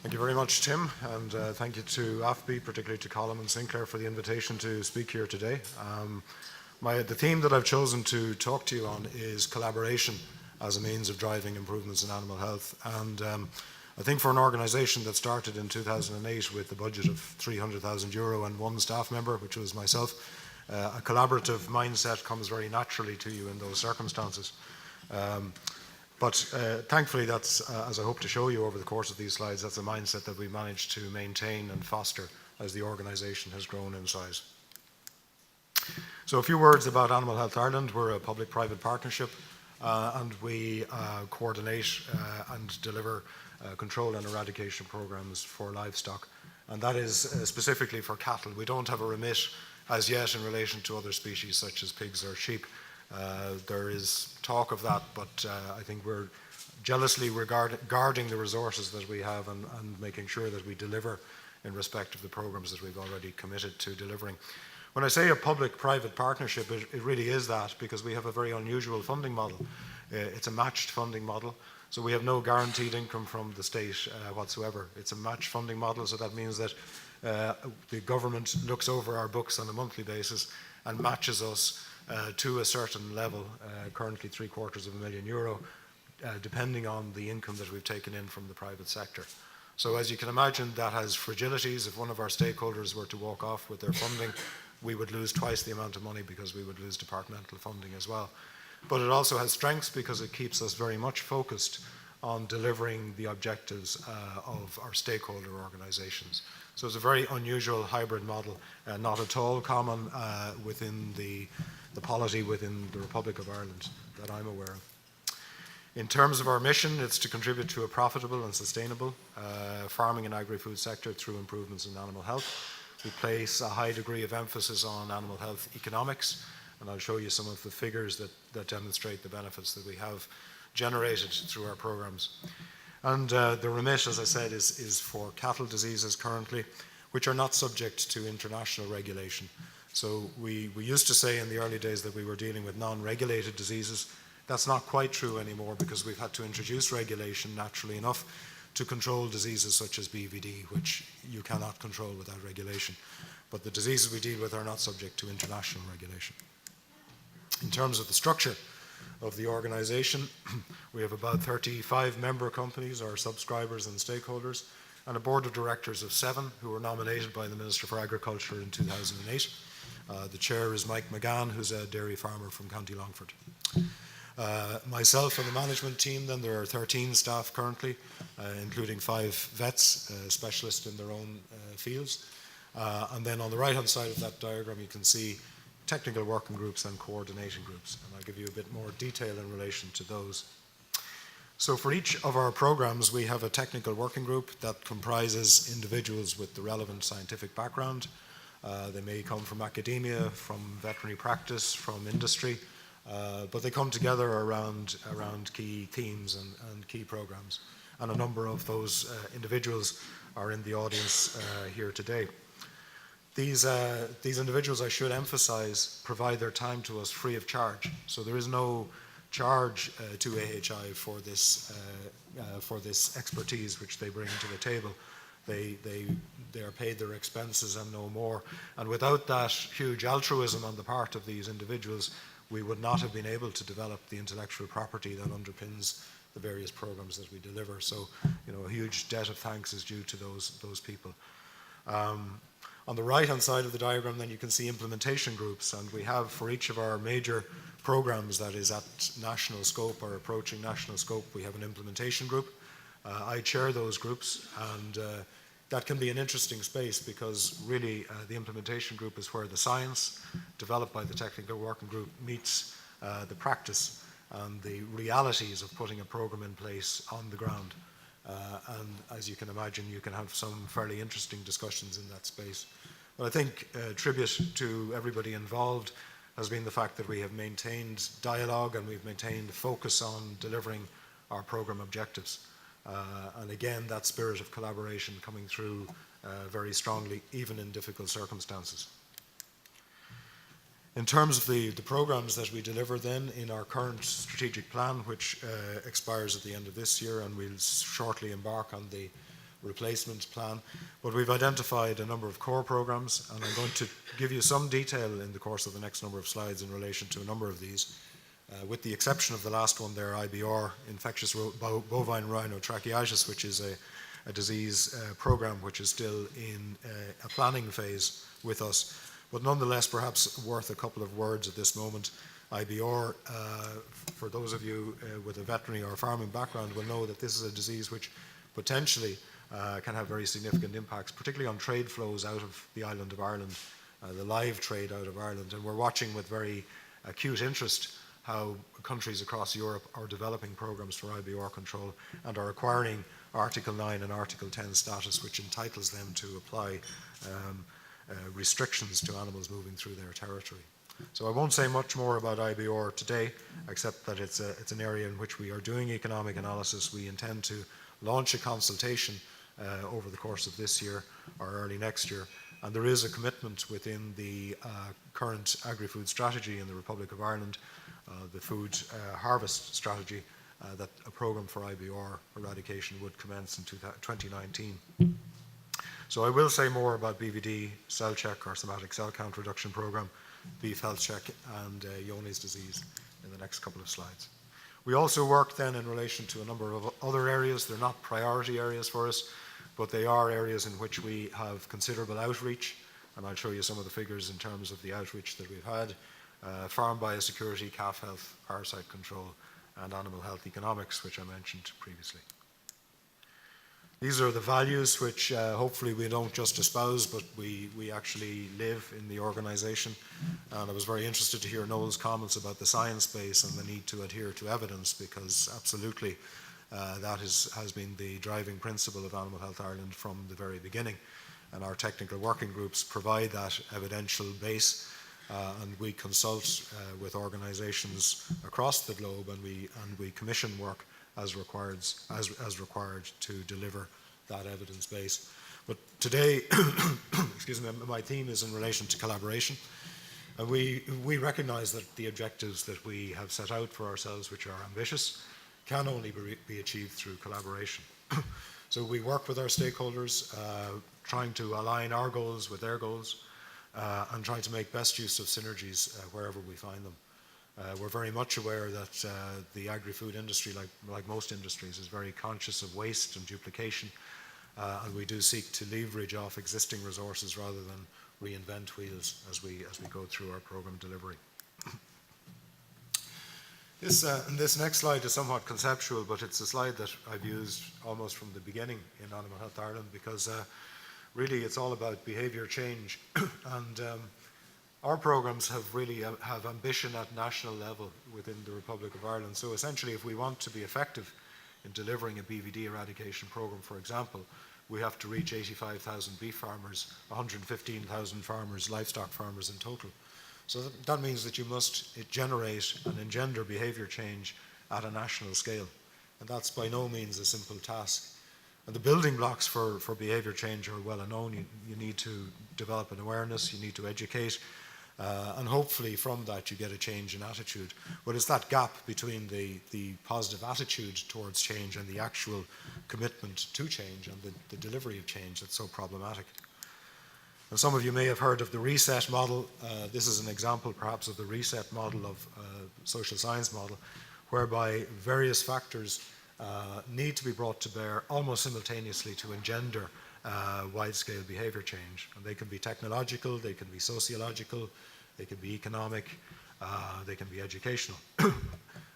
Thank you very much, Tim, and thank you to AFBI, particularly to Colin and Sinclair, for the invitation to speak here today. The theme that I've chosen to talk to you on is collaboration as a means of driving improvements in animal health. And I think for an organisation that started in 2008 with a budget of €300,000 and one staff member, which was myself, a collaborative mindset comes very naturally to you in those circumstances. But thankfully, that's, as I hope to show you over the course of these slides, that's a mindset that we managed to maintain and foster as the organisation has grown in size. So a few words about Animal Health Ireland. We're a public-private partnership and we coordinate and deliver control and eradication programmes for livestock. And that is specifically for cattle. We don't have a remit as yet in relation to other species such as pigs or sheep. There is talk of that, but I think we're jealously guarding the resources that we have and making sure that we deliver in respect of the programs that we've already committed to delivering. When I say a public-private partnership, it really is that, because we have a very unusual funding model. It's a matched funding model, so we have no guaranteed income from the state whatsoever. It's a matched funding model, so that means that the government looks over our books on a monthly basis and matches us to a certain level, currently €750,000, depending on the income that we've taken in from the private sector. So as you can imagine, that has fragilities. If one of our stakeholders were to walk off with their funding, we would lose twice the amount of money because we would lose departmental funding as well. But it also has strengths because it keeps us very much focused on delivering the objectives of our stakeholder organisations. So it's a very unusual hybrid model, not at all common within the polity within the Republic of Ireland that I'm aware of. In terms of our mission, it's to contribute to a profitable and sustainable farming and agri-food sector through improvements in animal health. We place a high degree of emphasis on animal health economics, and I'll show you some of the figures that demonstrate the benefits that we have generated through our programs. And the remit, as I said, is for cattle diseases currently, which are not subject to international regulation. So we used to say in the early days that we were dealing with non-regulated diseases. That's not quite true anymore, because we've had to introduce regulation, naturally enough, to control diseases such as BVD, which you cannot control without regulation. But the diseases we deal with are not subject to international regulation. In terms of the structure of the organisation, we have about 35 member companies, our subscribers and stakeholders, and a board of directors of 7 who were nominated by the Minister for Agriculture in 2008. The chair is Mike McGann, who's a dairy farmer from County Longford. Myself and the management team, then there are 13 staff currently, including 5 vets, specialists in their own fields. And then on the right hand side of that diagram you can see technical working groups and coordinating groups, and I'll give you a bit more detail in relation to those. So for each of our programs we have a technical working group that comprises individuals with the relevant scientific background. They may come from academia, from veterinary practice, from industry, but they come together around key themes and key programs. And a number of those individuals are in the audience here today. These individuals, I should emphasize, provide their time to us free of charge. So there is no charge to AHI for this expertise which they bring to the table. They are paid their expenses and no more. And without that huge altruism on the part of these individuals, we would not have been able to develop the intellectual property that underpins the various programs that we deliver. So, a huge debt of thanks is due to those people. On the right-hand side of the diagram, then you can see implementation groups, and we have for each of our major programs that is at national scope or approaching national scope, we have an implementation group. I chair those groups, and that can be an interesting space because really the implementation group is where the science developed by the technical working group meets the practice and the realities of putting a program in place on the ground. And as you can imagine, you can have some fairly interesting discussions in that space. But I think tribute to everybody involved has been the fact that we have maintained dialogue and we've maintained focus on delivering our program objectives. And again, that spirit of collaboration coming through very strongly, even in difficult circumstances. In terms of the programs that we deliver then in our current strategic plan, which expires at the end of this year, and we'll shortly embark on the replacement plan. But we've identified a number of core programs, and I'm going to give you some detail in the course of the next number of slides in relation to a number of these. With the exception of the last one there, IBR, Infectious Bovine Rhinotracheitis, which is a disease program which is still in a planning phase with us. But nonetheless, perhaps worth a couple of words at this moment. IBR, for those of you with a veterinary or farming background, will know that this is a disease which potentially can have very significant impacts, particularly on trade flows out of the island of Ireland, the live trade out of Ireland. And we're watching with very acute interest how countries across Europe are developing programs for IBR control and are acquiring Article 9 and Article 10 status, which entitles them to apply restrictions to animals moving through their territory. So I won't say much more about IBR today, except that it's an area in which we are doing economic analysis. We intend to launch a consultation over the course of this year or early next year. And there is a commitment within the current Agri-Food strategy in the Republic of Ireland, the food harvest strategy, that a program for IBR eradication would commence in 2019. So I will say more about BVD, cell check, or somatic cell count reduction program, beef health check, and Yonis disease in the next couple of slides. We also work then in relation to a number of other areas. They're not priority areas for us, but they are areas in which we have considerable outreach, and I'll show you some of the figures in terms of the outreach that we've had. Farm biosecurity, calf health, parasite control, and animal health economics, which I mentioned previously. These are the values which hopefully we don't just espouse, but we actually live in the organisation. And I was very interested to hear Noel's comments about the science base and the need to adhere to evidence, because absolutely that has been the driving principle of Animal Health Ireland from the very beginning. And our technical working groups provide that evidential base. And we consult with organisations across the globe, and we commission work as required to deliver that evidence base. But today, excuse me, my theme is in relation to collaboration. And we recognise that the objectives that we have set out for ourselves, which are ambitious, can only be achieved through collaboration. So we work with our stakeholders, trying to align our goals with their goals, and trying to make best use of synergies wherever we find them. We're very much aware that the agri-food industry, like most industries, is very conscious of waste and duplication, and we do seek to leverage off existing resources rather than reinvent wheels as we go through our program delivery. This next slide is somewhat conceptual, but it's a slide that I've used almost from the beginning in Animal Health Ireland, because really it's all about behaviour change. And our programs have ambition at national level within the Republic of Ireland. So essentially, if we want to be effective in delivering a BVD eradication program, for example, we have to reach 85,000 beef farmers, 115,000 farmers, livestock farmers in total. So that means that you must generate and engender behaviour change at a national scale. And that's by no means a simple task. And the building blocks for behaviour change are well known. You need to develop an awareness, you need to educate, and hopefully from that you get a change in attitude. But it's that gap between the positive attitude towards change and the actual commitment to change and the delivery of change that's so problematic. And some of you may have heard of the reset model. This is an example perhaps of the reset model of social science model, whereby various factors need to be brought to bear almost simultaneously to engender wide-scale behaviour change. And they can be technological, they can be sociological, they can be economic, they can be educational.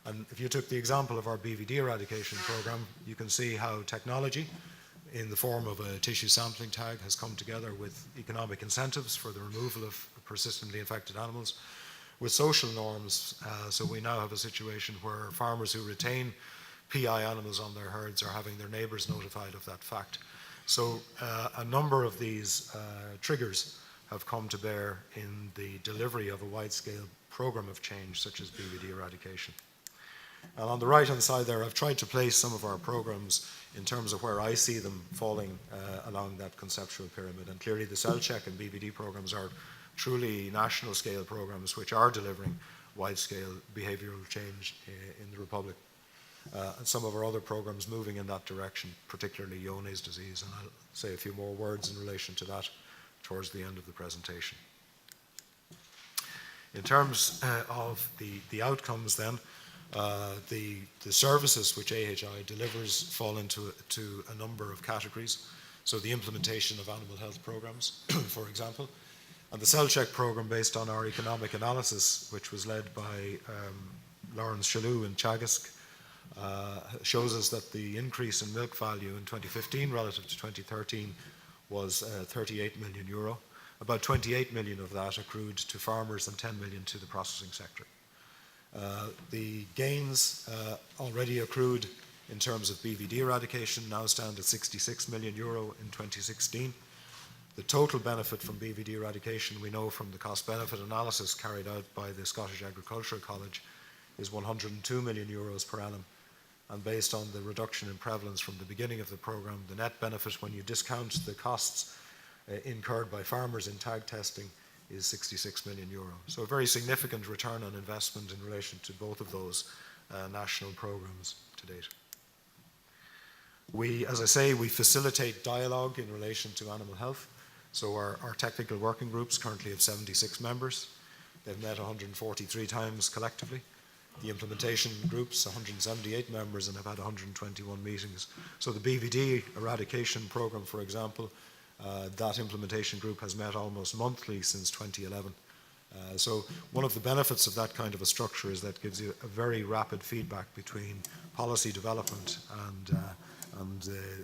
And if you took the example of our BVD eradication programme, you can see how technology, in the form of a tissue sampling tag, has come together with economic incentives for the removal of persistently infected animals, with social norms. So we now have a situation where farmers who retain PI animals on their herds are having their neighbours notified of that fact. So a number of these triggers have come to bear in the delivery of a wide-scale programme of change, such as BVD eradication. And on the right-hand side there, I've tried to place some of our programmes in terms of where I see them falling along that conceptual pyramid. And clearly the cell check and BVD programmes are truly national-scale programmes which are delivering wide-scale behavioural change in the Republic. and some of our other programs moving in that direction, particularly Yonis disease, and I'll say a few more words in relation to that towards the end of the presentation. In terms of the outcomes then, the services which AHI delivers fall into a number of categories. So the implementation of animal health programs, for example, and the cell check program based on our economic analysis, which was led by Lawrence Chalou in Chagask, shows us that the increase in milk value in 2015 relative to 2013 was 38 million euro. About 28 million of that accrued to farmers and 10 million to the processing sector. The gains already accrued in terms of BVD eradication now stand at 66 million euro in 2016. The total benefit from BVD eradication, we know from the cost-benefit analysis carried out by the Scottish Agricultural College, is 102 million euros per annum. And based on the reduction in prevalence from the beginning of the programme, the net benefit when you discount the costs incurred by farmers in tag testing is 66 million euro. So a very significant return on investment in relation to both of those national programmes to date. We, as I say, we facilitate dialogue in relation to animal health. So our technical working groups currently have 76 members. They've met 143 times collectively. The implementation groups, 178 members, and have had 121 meetings. So the BVD eradication program, for example, that implementation group has met almost monthly since 2011. So one of the benefits of that kind of a structure is that it gives you a very rapid feedback between policy development and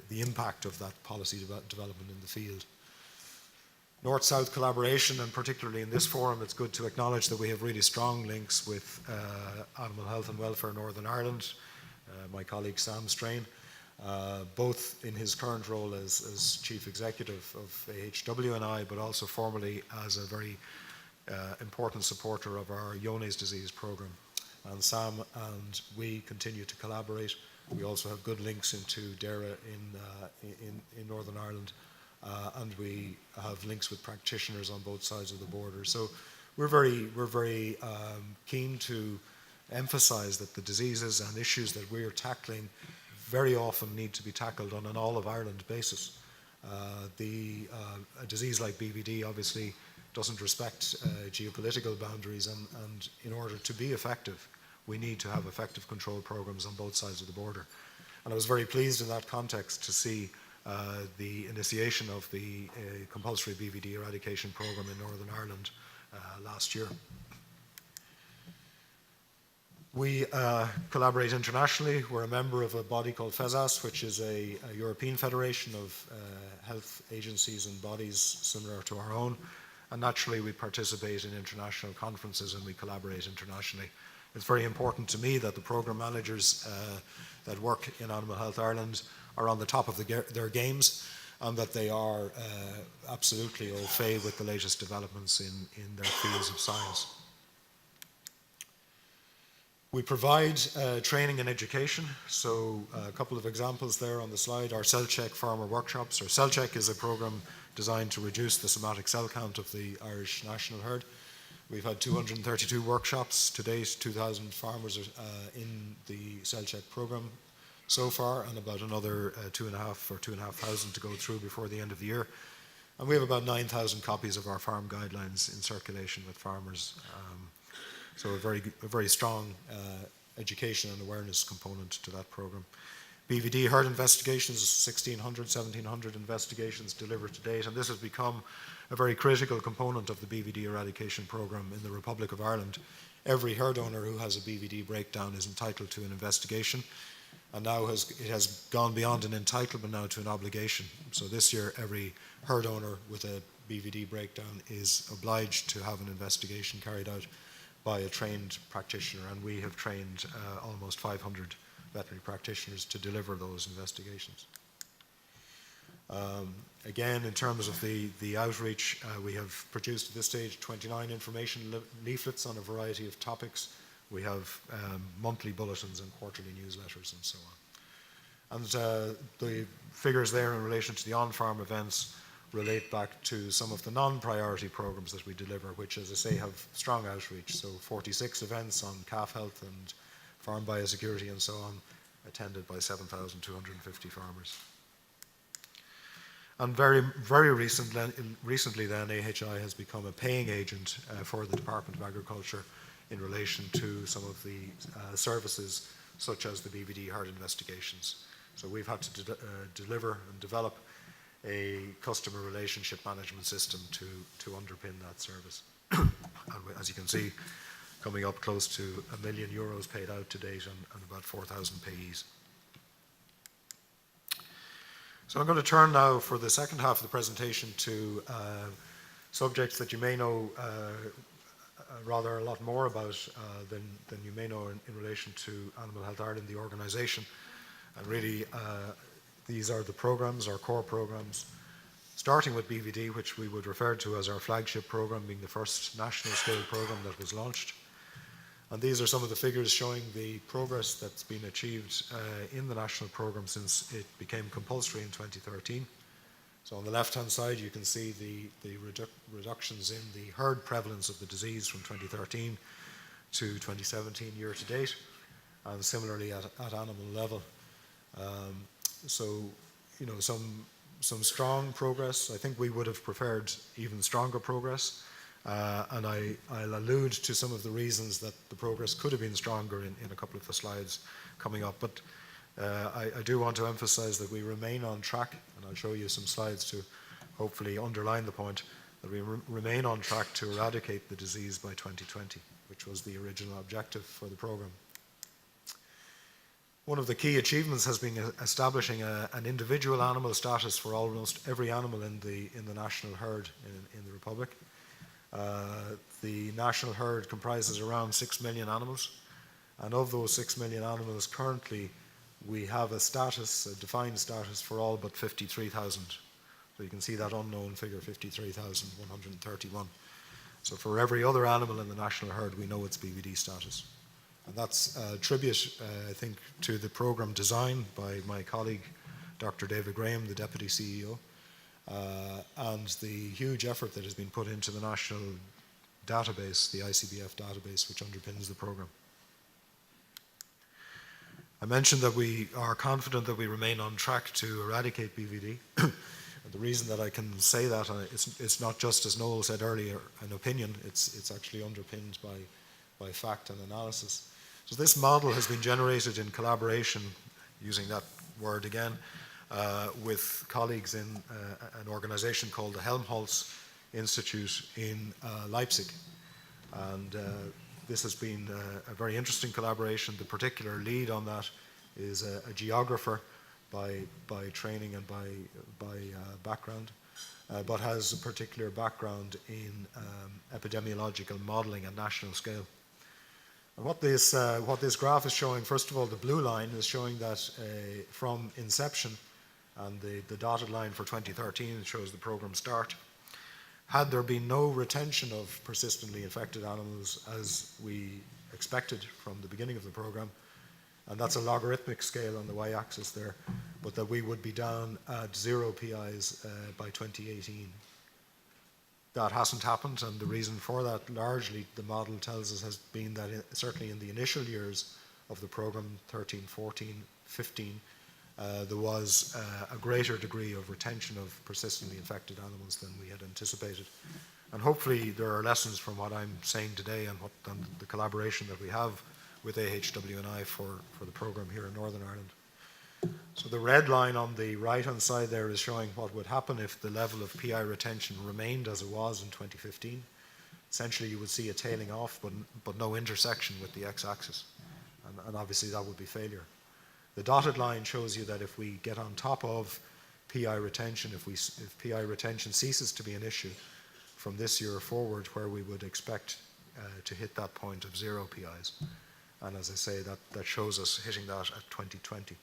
the impact of that policy development in the field. NorthSouth Collaboration, and particularly in this forum, it's good to acknowledge that we have really strong links with Animal Health and Welfare Northern Ireland, my colleague Sam Strain, both in his current role as Chief Executive of AHWNI, but also formerly as a very important supporter of our Yonis disease program. And Sam and we continue to collaborate. We also have good links into DERA in Northern Ireland. And we have links with practitioners on both sides of the border. So we're very keen to emphasize that the diseases and issues that we're tackling very often need to be tackled on an all of Ireland basis. A disease like BVD obviously doesn't respect geopolitical boundaries, and in order to be effective, we need to have effective control programs on both sides of the border. And I was very pleased in that context to see the initiation of the compulsory BVD eradication program in Northern Ireland last year. We collaborate internationally. We're a member of a body called FESAS, which is a European federation of health agencies and bodies similar to our own. And naturally, we participate in international conferences and we collaborate internationally. It's very important to me that the program managers that work in Animal Health Ireland are on the top of their games, and that they are absolutely au fait with the latest developments in their fields of science. We provide training and education. So a couple of examples there on the slide. Our cell check farmer workshops. Our cell check is a program designed to reduce the somatic cell count of the Irish national herd. We've had 232 workshops to date. 2,000 farmers are in the cell check program so far, and about another 2,500 to go through before the end of the year. And we have about 9,000 copies of our farm guidelines in circulation with farmers. So a very strong education and awareness component to that program. BVD herd investigations, 1,600, 1,700 investigations delivered to date, and this has become a very critical component of the BVD eradication program in the Republic of Ireland. Every herd owner who has a BVD breakdown is entitled to an investigation. And now it has gone beyond an entitlement now to an obligation. So this year, every herd owner with a BVD breakdown is obliged to have an investigation carried out by a trained practitioner. And we have trained almost 500 veterinary practitioners to deliver those investigations. Again, in terms of the outreach, we have produced at this stage 29 information leaflets on a variety of topics. We have monthly bulletins and quarterly newsletters and so on. And the figures there in relation to the on-farm events relate back to some of the non-priority programs that we deliver, which, as I say, have strong outreach. So 46 events on calf health and farm biosecurity and so on. attended by 7,250 farmers. And very recently then, AHI has become a paying agent for the Department of Agriculture in relation to some of the services such as the BVD herd investigations. So we've had to deliver and develop a customer relationship management system to underpin that service. And as you can see, coming up close to €1 million paid out to date and about 4,000 payees. So I'm going to turn now for the second half of the presentation to subjects that you may know rather a lot more about than you may know in relation to Animal Health Ireland, the organisation. And really, these are the programmes, our core programmes, starting with BVD, which we would refer to as our flagship programme, being the first national scale programme that was launched. And these are some of the figures showing the progress that's been achieved in the national programme since it became compulsory in 2013. So on the left-hand side, you can see the reductions in the herd prevalence of the disease from 2013 to 2017 year to date, and similarly at animal level. So, you know, some strong progress. I think we would have preferred even stronger progress. And I'll allude to some of the reasons that the progress could have been stronger in a couple of the slides coming up. But I do want to emphasize that we remain on track, and I'll show you some slides to hopefully underline the point that we remain on track to eradicate the disease by 2020, which was the original objective for the programme. One of the key achievements has been establishing an individual animal status for almost every animal in the national herd in the Republic. The national herd comprises around 6 million animals, and of those 6 million animals currently we have a defined status for all but 53,000. So you can see that unknown figure, 53,131. So for every other animal in the national herd we know its BVD status. And that's a tribute, I think, to the programme design by my colleague Dr. David Graham, the Deputy CEO, and the huge effort that has been put into the national database, the ICBF database, which underpins the programme. I mentioned that we are confident that we remain on track to eradicate BVD. And the reason that I can say that, it's not just, as Noel said earlier, an opinion, it's actually underpinned by fact and analysis. So this model has been generated in collaboration, using that word again, with colleagues in an organisation called the Helmholtz Institute in Leipzig. And this has been a very interesting collaboration. The particular lead on that is a geographer by training and by background, but has a particular background in epidemiological modelling at national scale. And what this graph is showing, first of all, the blue line is showing that from inception, and the dotted line for 2013 shows the programme start. Had there been no retention of persistently infected animals as we expected from the beginning of the programme, and that's a logarithmic scale on the y-axis there, but that we would be down at 0 PIs by 2018. That hasn't happened, and the reason for that, largely, the model tells us, has been that certainly in the initial years of the programme, 13, 14, 15, there was a greater degree of retention of persistently infected animals than we had anticipated. And hopefully there are lessons from what I'm saying today and the collaboration that we have with AHWNI for the programme here in Northern Ireland. So the red line on the right-hand side there is showing what would happen if the level of PI retention remained as it was in 2015. Essentially, you would see a tailing off, but no intersection with the x-axis. And obviously that would be failure. The dotted line shows you that if we get on top of PI retention, if PI retention ceases to be an issue from this year forward, where we would expect to hit that point of 0 PIs. And as I say, that shows us hitting that at 2020.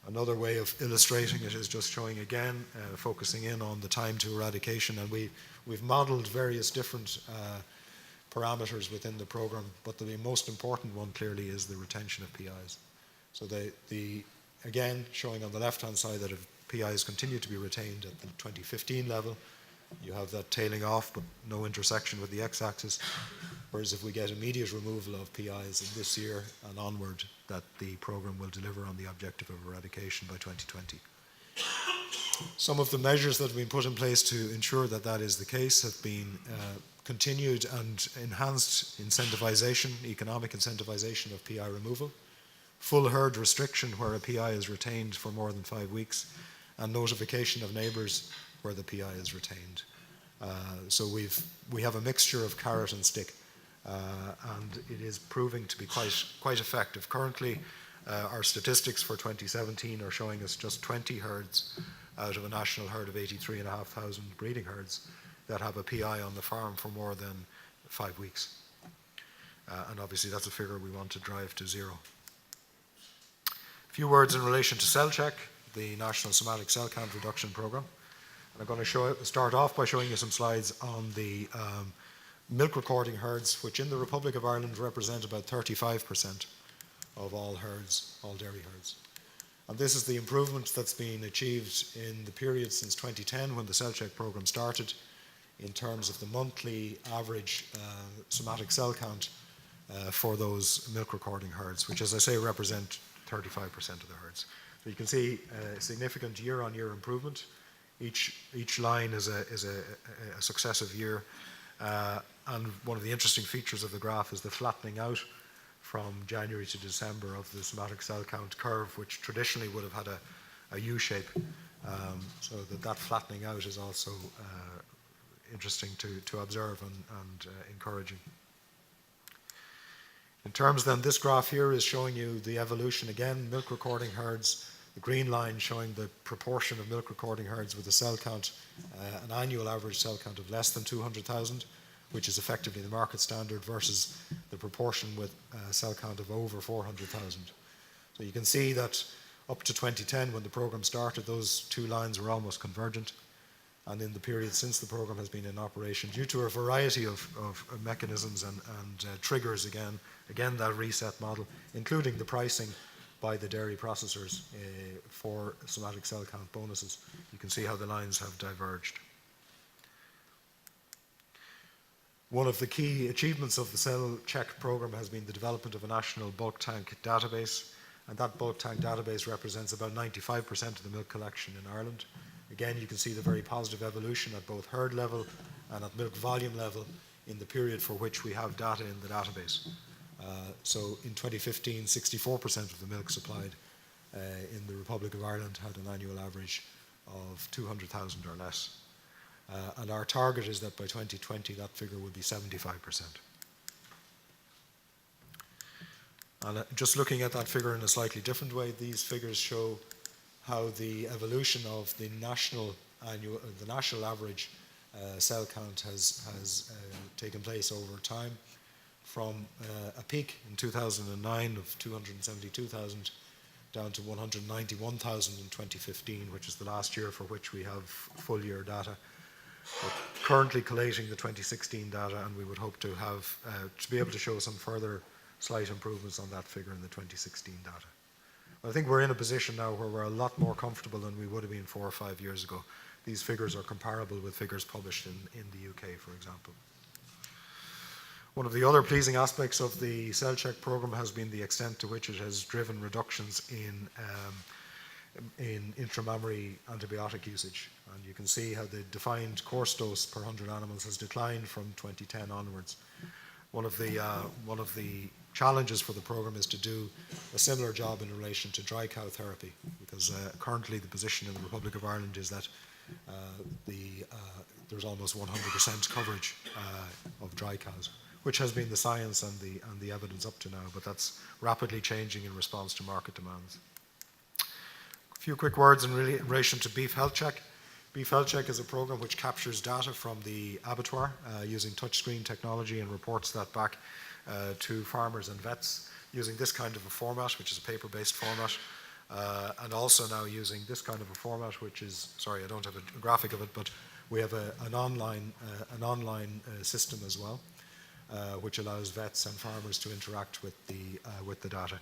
Another way of illustrating it is just showing again, focusing in on the time to eradication, and we've modelled various different parameters within the programme, but the most important one clearly is the retention of PIs. So again, showing on the left-hand side that if PIs continue to be retained at the 2015 level, you have that tailing off but no intersection with the x-axis, whereas if we get immediate removal of PIs in this year and onward, that the programme will deliver on the objective of eradication by 2020. Some of the measures that have been put in place to ensure that that is the case have been continued and enhanced incentivization, economic incentivization of PI removal, full herd restriction where a PI is retained for more than 5 weeks, and notification of neighbours where the PI is retained. So we have a mixture of carrot and stick, and it is proving to be quite effective. Currently, our statistics for 2017 are showing us just 20 herds out of a national herd of 83,500 breeding herds that have a PI on the farm for more than 5 weeks. And obviously that's a figure we want to drive to zero. A few words in relation to cell check, the National Somatic Cell Count Reduction Programme. And I'm going to start off by showing you some slides on the milk recording herds, which in the Republic of Ireland represent about 35% of all herds, all dairy herds. And this is the improvement that's been achieved in the period since 2010 when the cell check programme started in terms of the monthly average somatic cell count for those milk recording herds, which, as I say, represent 35% of the herds. So you can see a significant year-on-year improvement. Each line is a successive year. And one of the interesting features of the graph is the flattening out from January to December of the somatic cell count curve, which traditionally would have had a U shape. So that flattening out is also interesting to observe and encouraging. In terms then, this graph here is showing you the evolution again, milk recording herds, the green line showing the proportion of milk recording herds with a cell count, an annual average cell count of less than 200,000, which is effectively the market standard, versus the proportion with a cell count of over 400,000. So you can see that up to 2010, when the programme started, those two lines were almost convergent. And in the period since the programme has been in operation, due to a variety of mechanisms and triggers again, that reset model, including the pricing by the dairy processors for somatic cell count bonuses, you can see how the lines have diverged. One of the key achievements of the cell check programme has been the development of a national bulk tank database, and that bulk tank database represents about 95% of the milk collection in Ireland. Again, you can see the very positive evolution at both herd level and at milk volume level in the period for which we have data in the database. So in 2015, 64% of the milk supplied in the Republic of Ireland had an annual average of 200,000 or less. And our target is that by 2020 that figure will be 75%. And just looking at that figure in a slightly different way, these figures show how the evolution of the national average cell count has taken place over time, from a peak in 2009 of 272,000 down to 191,000 in 2015, which is the last year for which we have full year data. We're currently collating the 2016 data, and we would hope to have to be able to show some further slight improvements on that figure in the 2016 data. I think we're in a position now where we're a lot more comfortable than we would have been 4 or 5 years ago. These figures are comparable with figures published in the UK, for example. One of the other pleasing aspects of the cell check programme has been the extent to which it has driven reductions in intramammary antibiotic usage. And you can see how the defined course dose per 100 animals has declined from 2010 onwards. One of the challenges for the programme is to do a similar job in relation to dry cow therapy, because currently the position in the Republic of Ireland is that there's almost 100% coverage of dry cows, which has been the science and the evidence up to now, but that's rapidly changing in response to market demands. A few quick words in relation to Beef Health Check. Beef Health Check is a program which captures data from the abattoir using touchscreen technology and reports that back to farmers and vets using this kind of a format, which is a paper-based format, and also now using this kind of a format, which is, sorry, I don't have a graphic of it, but we have an online system as well, which allows vets and farmers to interact with the data.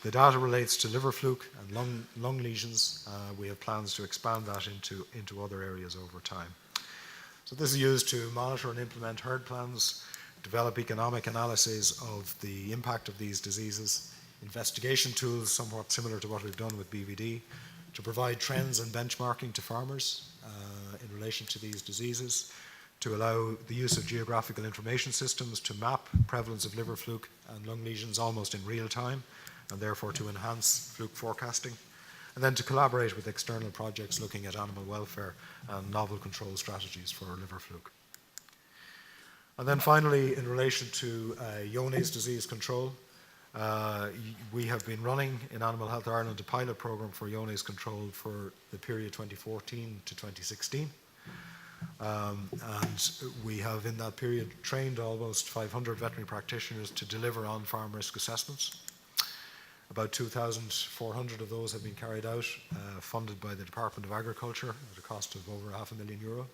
The data relates to liver fluke and lung lesions. We have plans to expand that into other areas over time. So this is used to monitor and implement herd plans, develop economic analyses of the impact of these diseases, investigation tools somewhat similar to what we've done with BVD, to provide trends and benchmarking to farmers in relation to these diseases, to allow the use of geographical information systems to map prevalence of liver fluke and lung lesions almost in real time, and therefore to enhance fluke forecasting, and then to collaborate with external projects looking at animal welfare and novel control strategies for liver fluke. And then finally, in relation to Yonis disease control, we have been running in Animal Health Ireland a pilot programme for Yonis control for the period 2014 to 2016. And we have in that period trained almost 500 veterinary practitioners to deliver on-farm risk assessments. About 2,400 of those have been carried out, funded by the Department of Agriculture at a cost of over €500,000.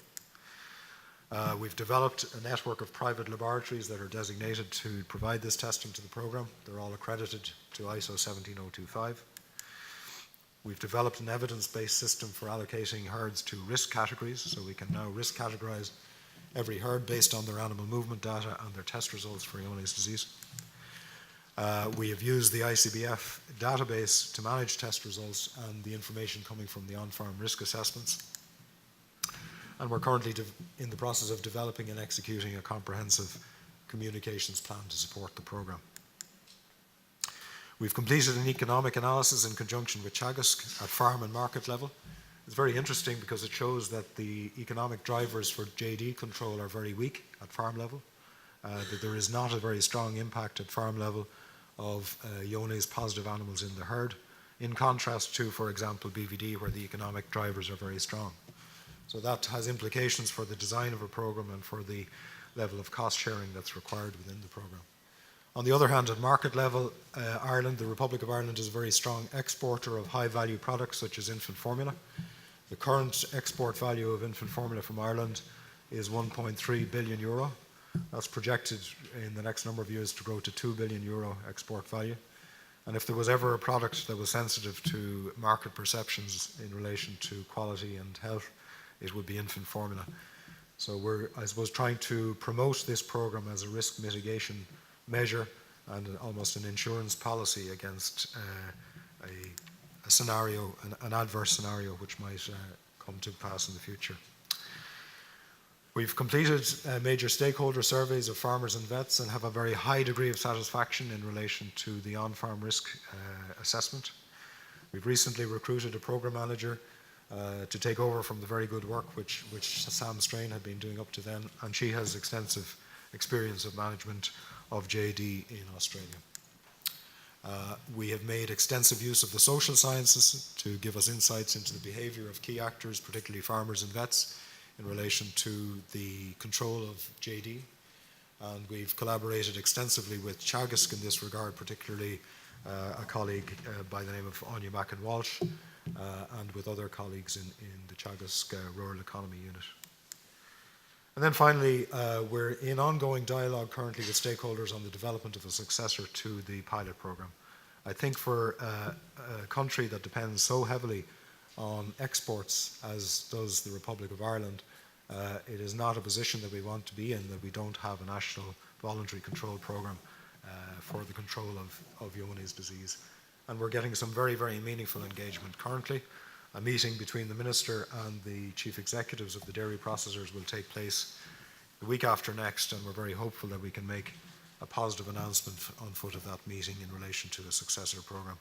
We've developed a network of private laboratories that are designated to provide this testing to the programme. They're all accredited to ISO 17025. We've developed an evidence-based system for allocating herds to risk categories, so we can now risk categorise every herd based on their animal movement data and their test results for Yonis disease. We have used the ICBF database to manage test results and the information coming from the on-farm risk assessments. And we're currently in the process of developing and executing a comprehensive communications plan to support the programme. We've completed an economic analysis in conjunction with Teagasc at farm and market level. It's very interesting because it shows that the economic drivers for JD control are very weak at farm level, that there is not a very strong impact at farm level of Yonis positive animals in the herd, in contrast to, for example, BVD, where the economic drivers are very strong. So that has implications for the design of a programme and for the level of cost sharing that's required within the programme. On the other hand, at market level, Ireland, the Republic of Ireland, is a very strong exporter of high-value products such as infant formula. The current export value of infant formula from Ireland is €1.3 billion. That's projected in the next number of years to grow to €2 billion export value. And if there was ever a product that was sensitive to market perceptions in relation to quality and health, it would be infant formula. So we're, I suppose, trying to promote this programme as a risk mitigation measure and almost an insurance policy against a scenario, an adverse scenario which might come to pass in the future. We've completed major stakeholder surveys of farmers and vets and have a very high degree of satisfaction in relation to the on-farm risk assessment. We've recently recruited a programme manager to take over from the very good work which Sam Strain had been doing up to then, and she has extensive experience of management of JD in Australia. We have made extensive use of the social sciences to give us insights into the behaviour of key actors, particularly farmers and vets, in relation to the control of JD. And we've collaborated extensively with Teagasc in this regard, particularly a colleague by the name of Anya Mackin-Walsh, and with other colleagues in the Teagasc Rural Economy Unit. And then finally, we're in ongoing dialogue currently with stakeholders on the development of a successor to the pilot programme. I think for a country that depends so heavily on exports as does the Republic of Ireland, it is not a position that we want to be in, that we don't have a national voluntary control programme for the control of Yonis disease. And we're getting some very, very meaningful engagement currently. A meeting between the Minister and the Chief Executives of the dairy processors will take place the week after next, and we're very hopeful that we can make a positive announcement on foot of that meeting in relation to a successor programme.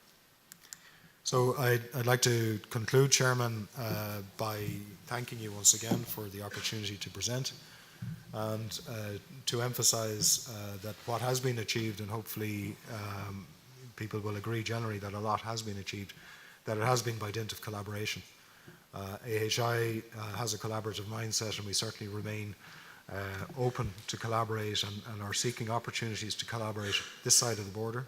So I'd like to conclude, Chairman, by thanking you once again for the opportunity to present and to emphasise that what has been achieved, and hopefully people will agree generally that a lot has been achieved, that it has been by dint of collaboration. AHI has a collaborative mindset, and we certainly remain open to collaborate and are seeking opportunities to collaborate this side of the border.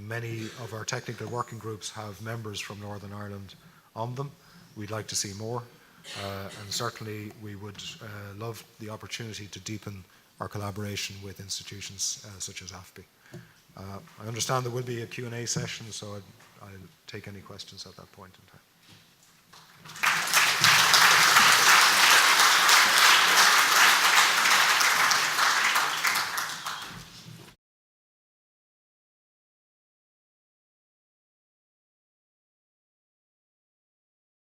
Many of our technical working groups have members from Northern Ireland on them. We'd like to see more, and certainly we would love the opportunity to deepen our collaboration with institutions such as AFBI. I understand there will be a Q&A session, so I'll take any questions at that point in time.